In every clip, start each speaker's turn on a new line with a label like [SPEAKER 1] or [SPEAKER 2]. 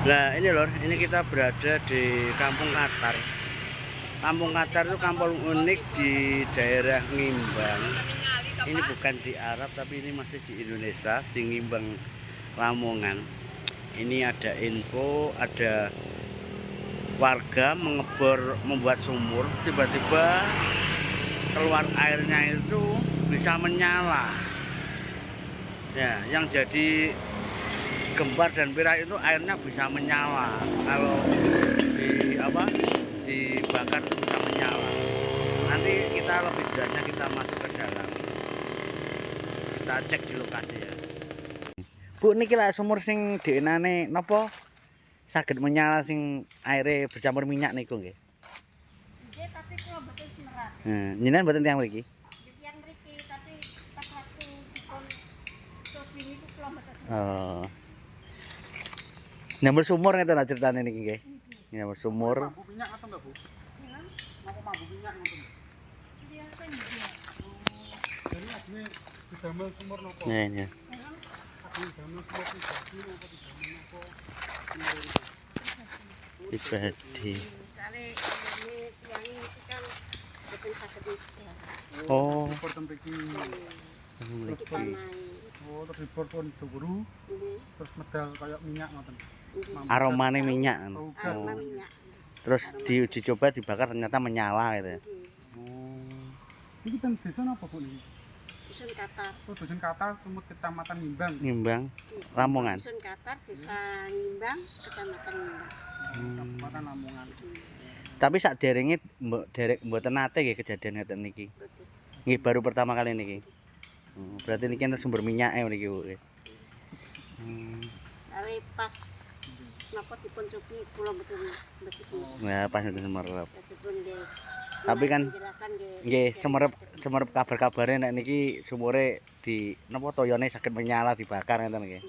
[SPEAKER 1] Nah ini lor, ini kita berada di Kampung Katar. Kampung Katar itu kampung unik di daerah Ngimbang. Ini bukan di Arab tapi ini masih di Indonesia, di Ngimbang, Lamongan. Ini ada info, ada warga membuat sumur, tiba-tiba keluar airnya itu bisa menyala. Ya, yang jadi gembar dan pirah itu airnya bisa menyala. Kalau dibakar itu bisa menyala. Nanti kita lebih jelasnya kita masuk ke dalam. Kita cek di lokasi ya. Bu, niki lah sumur sing dienane napa saged menyala sing aire bercampur minyak niku nggih.
[SPEAKER 2] Nggih, tapi kula mboten semerat.
[SPEAKER 1] Jenengan mboten tiyang mriki?
[SPEAKER 2] Tiyang mriki, tapi pas waktu dipun cobi niku kula mboten semerat.
[SPEAKER 1] Oh. Nyambel sumur ngeten lho ceritane niki nggih. Nyambel sumur.
[SPEAKER 3] Mambu minyak atau enggak, Bu?
[SPEAKER 2] Nggih.
[SPEAKER 3] Napa mambu minyak ngoten?
[SPEAKER 2] Iya, senja.
[SPEAKER 3] Jadi asline didamel sumur napa?
[SPEAKER 1] Iya, iya.
[SPEAKER 3] Asline didamel sumur pribadi napa didamel napa?
[SPEAKER 1] Pribadi.
[SPEAKER 2] Misale ini tiyang iki kan mboten saged nyebar.
[SPEAKER 1] Oh.
[SPEAKER 3] Report mriki.
[SPEAKER 2] Iki pamai.
[SPEAKER 3] Oh, terus report pun duguru,
[SPEAKER 2] Nggih.
[SPEAKER 3] terus medal kayak minyak ngoten.
[SPEAKER 2] Nggih.
[SPEAKER 1] Aromane minyak.
[SPEAKER 3] Oh,
[SPEAKER 2] Aroma minyak.
[SPEAKER 1] Terus diuji coba dibakar ternyata menyala gitu ya.
[SPEAKER 2] Nggih.
[SPEAKER 3] Oh. Iki teng desa napa, Bu niki?
[SPEAKER 2] Dusun Katar.
[SPEAKER 3] Oh, Dusun Katar, Tumut Kecamatan Ngimbang.
[SPEAKER 1] Ngimbang, Lamongan.
[SPEAKER 2] Dusun Katar, Desa Ngimbang, Kecamatan Ngimbang.
[SPEAKER 3] Kabupaten Lamongan.
[SPEAKER 1] Tapi sak derenge mboten nate nggih kejadian ngeten niki.
[SPEAKER 2] Betul.
[SPEAKER 1] Nggih baru pertama kali niki. Berarti niki enten sumber minyake niki, Bu.
[SPEAKER 2] Kali pas napa dipun cobi kula mboten semerap.
[SPEAKER 1] Nah, pas itu semerep.
[SPEAKER 2] Dipun nggih.
[SPEAKER 1] Tapi kan
[SPEAKER 2] penjelasan
[SPEAKER 1] nggih semerep kabar-kabare nek niki sumure di napa toyone saged menyala dibakar ngeten nggih.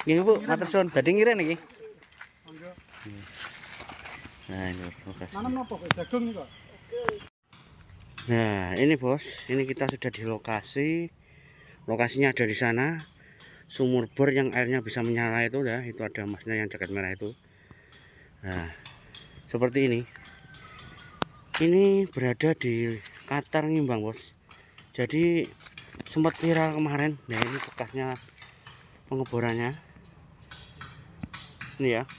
[SPEAKER 1] Nggih Bu, matur suwun. Badhe ngiren niki.
[SPEAKER 3] Monggo.
[SPEAKER 1] Nah, ini lokasi.
[SPEAKER 3] Nanam napa, Bu? Jagung nika?
[SPEAKER 1] Nah, ini Bos, ini kita sudah di lokasi. Lokasinya ada di sana. Sumur bor yang airnya bisa menyala itu ya, itu ada masnya yang jaket merah itu. Nah, seperti ini. Ini berada di Katar Ngimbang, Bos. Jadi sempat viral kemarin. Nah, ini bekasnya pengeborannya. Ini ya.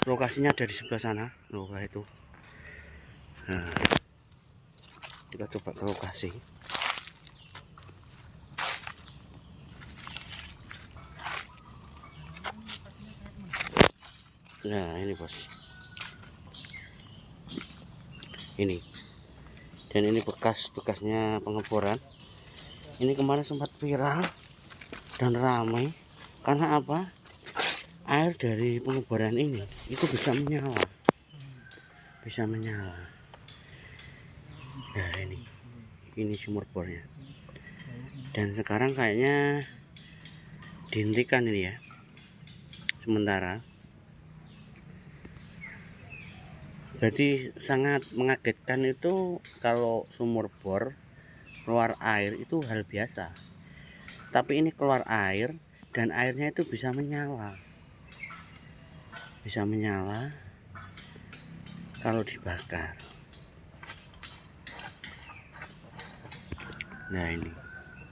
[SPEAKER 1] Lokasinya ada di sebelah sana. Loh, itu. Nah, kita coba ke lokasi. Nah, ini Bos. Ini. Dan ini bekasnya pengeboran. Ini kemarin sempat viral dan ramai karena apa? Air dari pengeboran ini itu bisa menyala. Bisa menyala. Nah, ini sumur bornya. Dan sekarang kayaknya dihentikan ini ya. Sementara. Berarti sangat mengagetkan itu kalau sumur bor keluar air itu hal biasa. Tapi ini keluar air dan airnya itu bisa menyala. Bisa menyala kalau dibakar. Nah, ini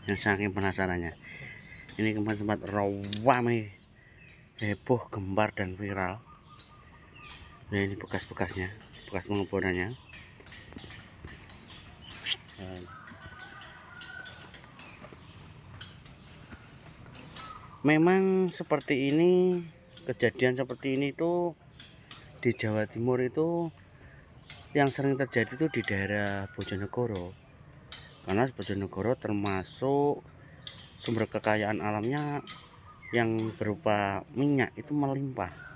[SPEAKER 1] yang saking penasarannya. Ini kemarin sempat ramai, heboh, gembar dan viral. Nah, ini bekas-bekasnya, bekas pengeborannya. Memang seperti ini, kejadian seperti ini tuh di Jawa Timur itu yang sering terjadi itu di daerah Bojonegoro. Karena Bojonegoro termasuk sumber kekayaan alamnya yang berupa minyak itu melimpah.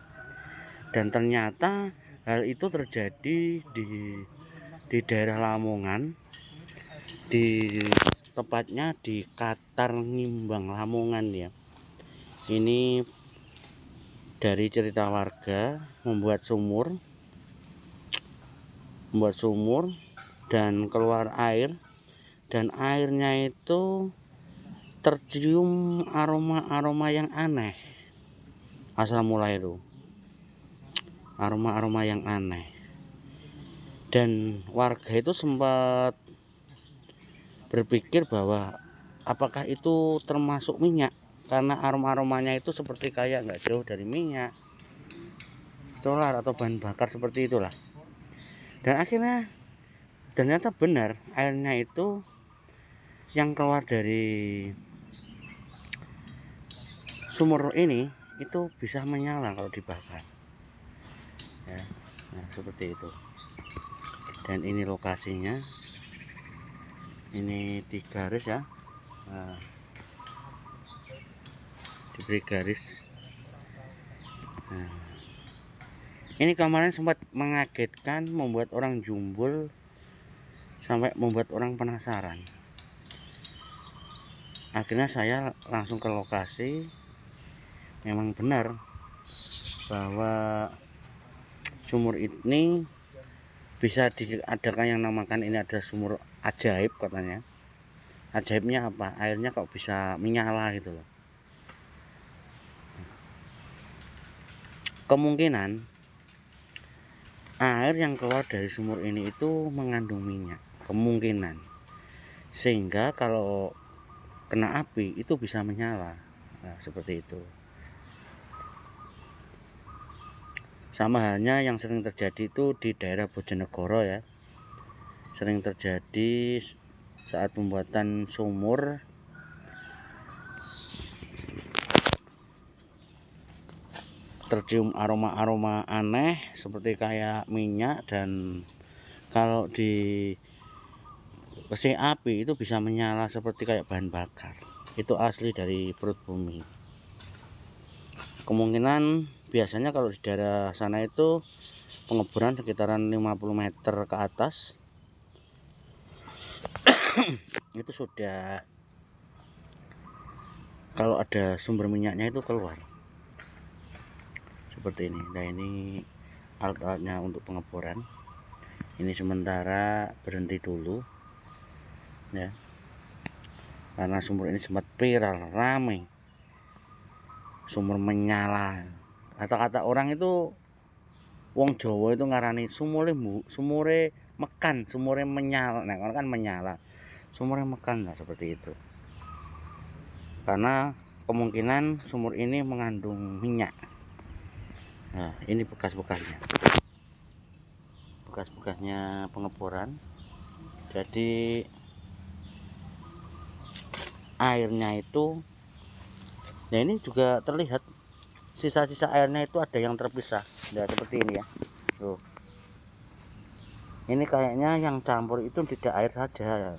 [SPEAKER 1] Dan ternyata hal itu terjadi di daerah Lamongan, tepatnya di Katar Ngimbang, Lamongan ya. Ini dari cerita warga membuat sumur dan keluar air, dan airnya itu tercium aroma-aroma yang aneh asal mulai itu, aroma-aroma yang aneh, dan warga itu sempat berpikir bahwa apakah itu termasuk minyak, karena aroma-aromanya itu seperti kayak nggak jauh dari minyak, solar atau bahan bakar seperti itulah. Dan akhirnya ternyata benar, airnya itu yang keluar dari sumur ini itu bisa menyala kalau dibakar ya. Nah, seperti itu. Dan ini lokasinya, ini 3 garis ya. Nah, diberi garis. Nah, ini kamarnya sempat mengagetkan, membuat orang jumbul, sampai membuat orang penasaran. Akhirnya saya langsung ke lokasi. Memang benar bahwa sumur ini bisa diadakan yang namakan ini adalah sumur ajaib katanya. Ajaibnya apa? Airnya kok bisa menyala gitu loh. Kemungkinan air yang keluar dari sumur ini itu mengandung minyak, kemungkinan, sehingga kalau kena api itu bisa menyala. Nah, seperti itu. Sama halnya yang sering terjadi itu di daerah Bojonegoro ya. Sering terjadi saat pembuatan sumur, tercium aroma-aroma aneh seperti kayak minyak, dan kalau di kasih api itu bisa menyala seperti kayak bahan bakar. Itu asli dari perut bumi. Kemungkinan biasanya kalau di daerah sana itu pengeboran sekitaran 50 meter ke atas itu sudah, kalau ada sumber minyaknya itu keluar seperti ini. Nah, ini alat-alatnya untuk pengeboran. Ini sementara berhenti dulu ya, karena sumur ini sempat viral, ramai, sumur menyala. Kata-kata orang itu, wong Jawa itu ngarani sumure mekan, sumure menyala. Nah, kan menyala, sumure mekan lah, seperti itu. Karena kemungkinan sumur ini mengandung minyak. Nah, ini bekas-bekasnya, bekas-bekasnya pengeboran. Jadi airnya itu, nah ini juga terlihat sisa-sisa airnya itu ada yang terpisah. Nah, seperti ini ya. Tuh. Ini kayaknya yang campur itu tidak air saja.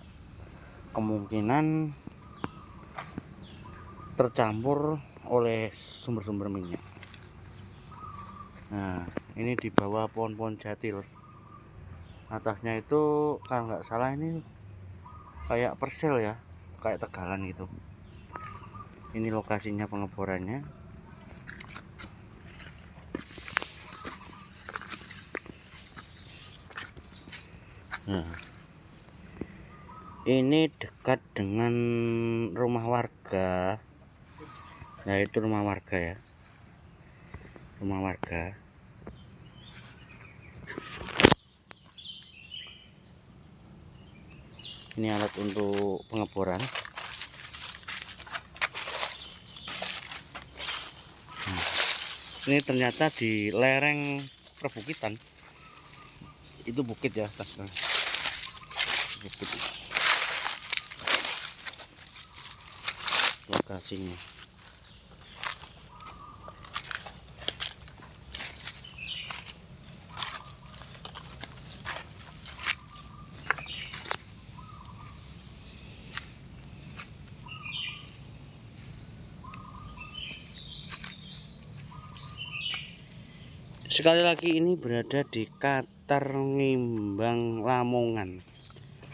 [SPEAKER 1] Kemungkinan tercampur oleh sumber-sumber minyak. Nah, ini di bawah pohon-pohon jatil. Atasnya itu kalau nggak salah ini kayak persel ya, kayak tegalan gitu. Ini lokasinya pengeborannya. Nah, ini dekat dengan rumah warga. Nah, itu rumah warga ya, rumah warga. Ini alat untuk pengeboran. Nah, ini ternyata di lereng perbukitan. Itu bukit ya, bukit lokasinya. Sekali lagi, ini berada di Katar Ngimbang, Lamongan,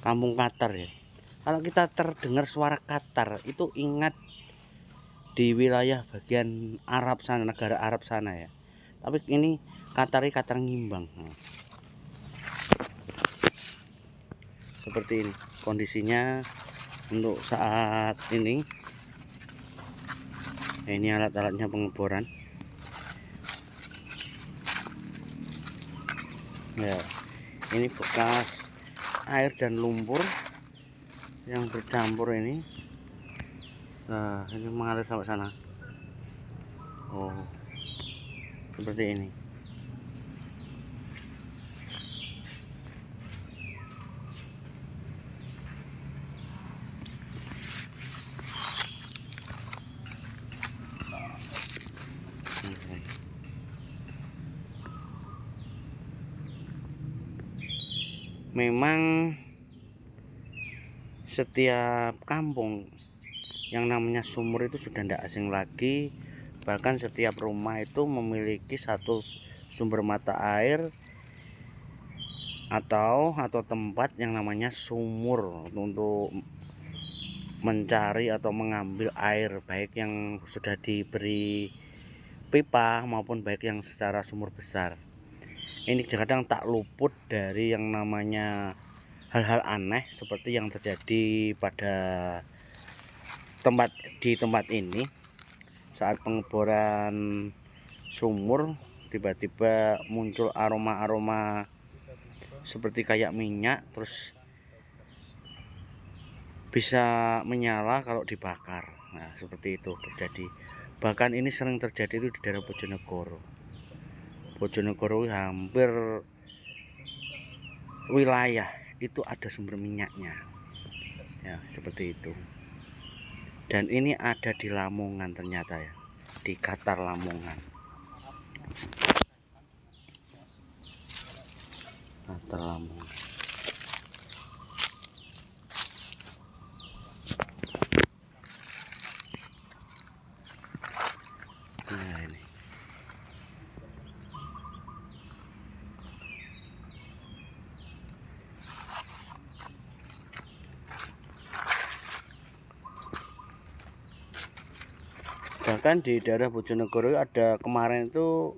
[SPEAKER 1] Kampung Katar ya. Kalau kita terdengar suara Katar itu ingat di wilayah bagian Arab sana, negara Arab sana ya. Tapi ini Katar Ngimbang. Nah, seperti ini kondisinya untuk saat ini. Nah, ini alat-alatnya pengeboran. Ya, ini bekas air dan lumpur yang bercampur ini. Nah, ini mengalir sampai sana. Oh, seperti ini. Memang setiap kampung yang namanya sumur itu sudah tidak asing lagi. Bahkan setiap rumah itu memiliki satu sumber mata air atau tempat yang namanya sumur untuk mencari atau mengambil air, baik yang sudah diberi pipa maupun baik yang secara sumur besar. Ini kadang tak luput dari yang namanya hal-hal aneh seperti yang terjadi pada tempat ini. Saat pengeboran sumur, tiba-tiba muncul aroma-aroma seperti kayak minyak, terus bisa menyala kalau dibakar. Nah, seperti itu terjadi. Bahkan ini sering terjadi itu di daerah Bojonegoro. Bojonegoro hampir wilayah itu ada sumber minyaknya. Ya, seperti itu. Dan ini ada di Lamongan ternyata ya. Di Qatar Lamongan. Qatar Lamongan. Nah, ini. Bahkan di daerah Bojonegoro ada kemarin itu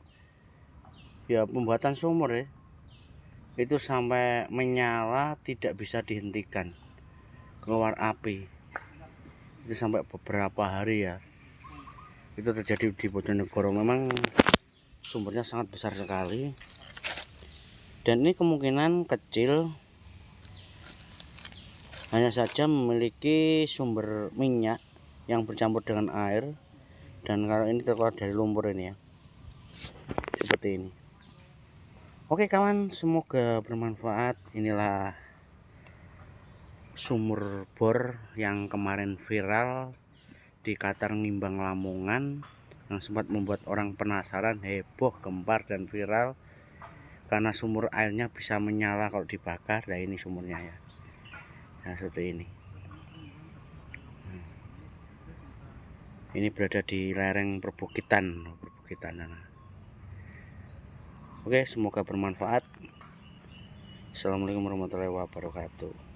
[SPEAKER 1] ya pembuatan sumur ya. Itu sampai menyala tidak bisa dihentikan, keluar api. Itu sampai beberapa hari ya. Itu terjadi di Bojonegoro. Memang sumbernya sangat besar sekali. Dan ini kemungkinan kecil, hanya saja memiliki sumber minyak yang bercampur dengan air. Dan kalau ini terkeluar dari lumpur ini ya, seperti ini. Oke kawan, semoga bermanfaat. Inilah sumur bor yang kemarin viral di Qatar Ngimbang Lamongan, yang sempat membuat orang penasaran, heboh, gempar, dan viral karena sumur airnya bisa menyala kalau dibakar. Nah, ini sumurnya ya. Nah, seperti ini. Ini berada di lereng perbukitan. Oke, semoga bermanfaat. Assalamualaikum warahmatullahi wabarakatuh.